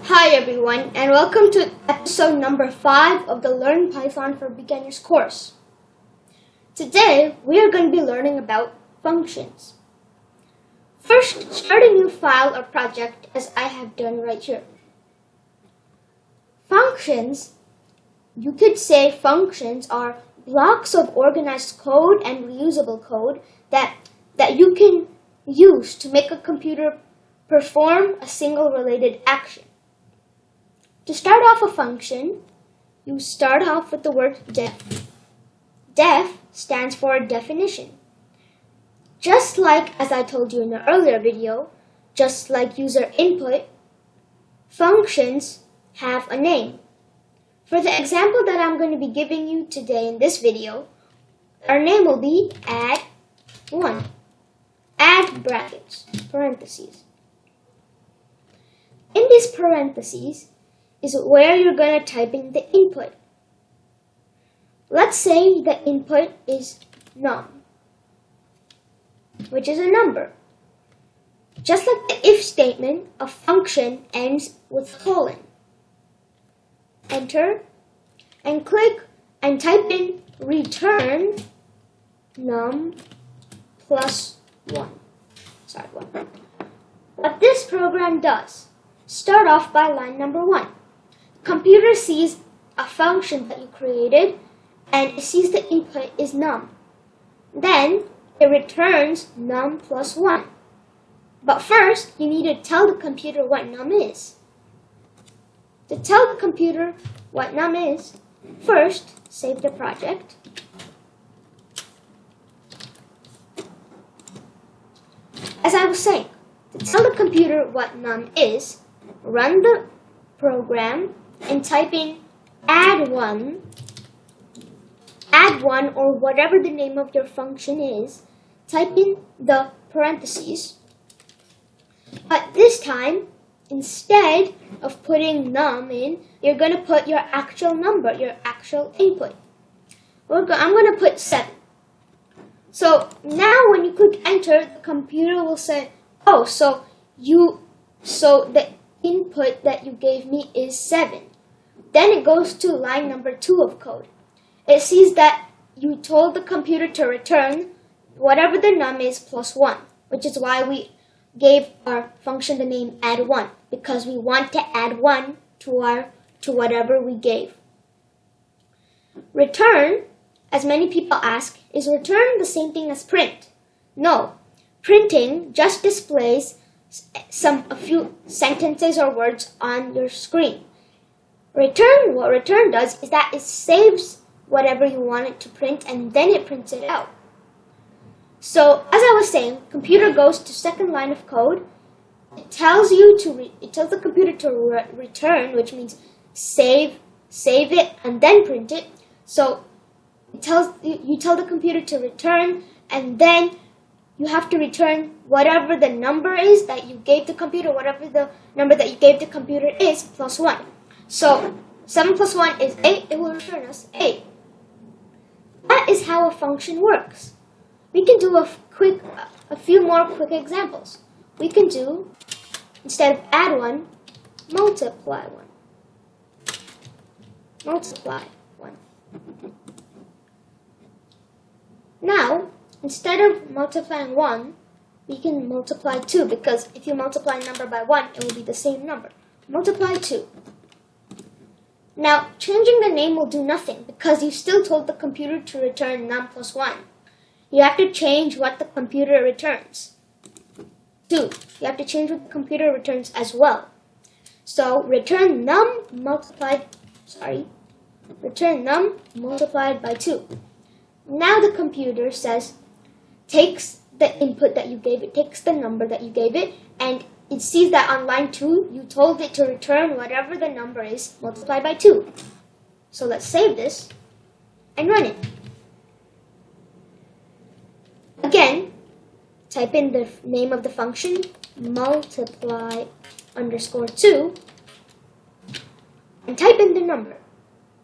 Hi everyone, and welcome to episode number 5 of the Learn Python for Beginners course. Today, we are going to be learning about functions. First, start a new file or project as I have done right here. Functions, you could say functions are blocks of organized code and reusable code that you can use to make a computer perform a single related action. To start off a function, you start off with the word def. Def stands for definition. Just like, as I told you in the earlier video, just like user input, functions have a name. For the example that I'm going to be giving you today in this video, our name will be add1. Add brackets, parentheses. In these parentheses is where you're going to type in the input. Let's say the input is num, which is a number. Just like the if statement, a function ends with colon. Enter and click and type in return num plus 1. What this program does, start off by line number 1. Computer sees a function that you created and it sees the input is num. Then it returns num plus 1. But first, you need to tell the computer what num is. To tell the computer what num is, first save the project. As I was saying, to tell the computer what num is, run the program and type in add1 or whatever the name of your function is, type in the parentheses. But this time, instead of putting num in, you're going to put your actual number, your actual input. I'm going to put 7. So now when you click enter, the computer will say, oh, so the input that you gave me is 7. Then it goes to line number 2 of code. It sees that you told the computer to return whatever the num is plus 1, which is why we gave our function the name add1, because we want to add 1 to whatever we gave. Return, as many people ask, is return the same thing as print? No. Printing just displays a few sentences or words on your screen. What return does is that it saves whatever you want it to print and then it prints it out. So as I was saying, computer goes to second line of code. It tells the computer to return, which means save it and then print it. So you tell the computer to return, and then you have to return whatever the number is that you gave the computer, whatever the number that you gave the computer is, plus 1. So 7 plus 1 is 8, it will return us 8. That is how a function works. We can do a few more quick examples. We can do, instead of add 1, multiply 1. Multiply 1. Now, instead of multiplying 1, we can multiply 2, because if you multiply a number by 1, it will be the same number. Multiply 2. Now, changing the name will do nothing, because you still told the computer to return num plus 1. You have to change what the computer returns. 2. You have to change what the computer returns as well. So, return num multiplied by 2. Now the computer takes the input that you gave it, takes the number that you gave it, and it sees that on line 2, you told it to return whatever the number is multiplied by 2. So let's save this and run it. Again, type in the name of the function, multiply underscore 2, and type in the number.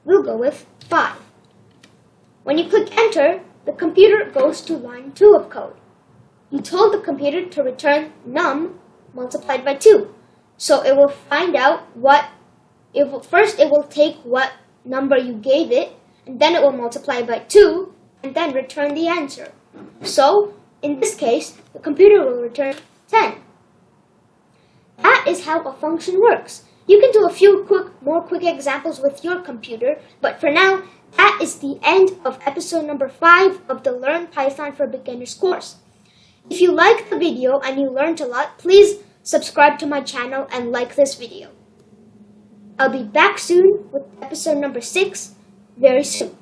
We'll go with 5. When you click enter, the computer goes to line 2 of code. You told the computer to return num multiplied by 2. So it will find out first it will take what number you gave it, and then it will multiply by 2, and then return the answer. So, in this case, the computer will return 10. That is how a function works. You can do a few more quick examples with your computer, but for now, that is the end of episode number 5 of the Learn Python for Beginners course. If you liked the video and you learned a lot, please subscribe to my channel and like this video. I'll be back soon with episode number 6 very soon.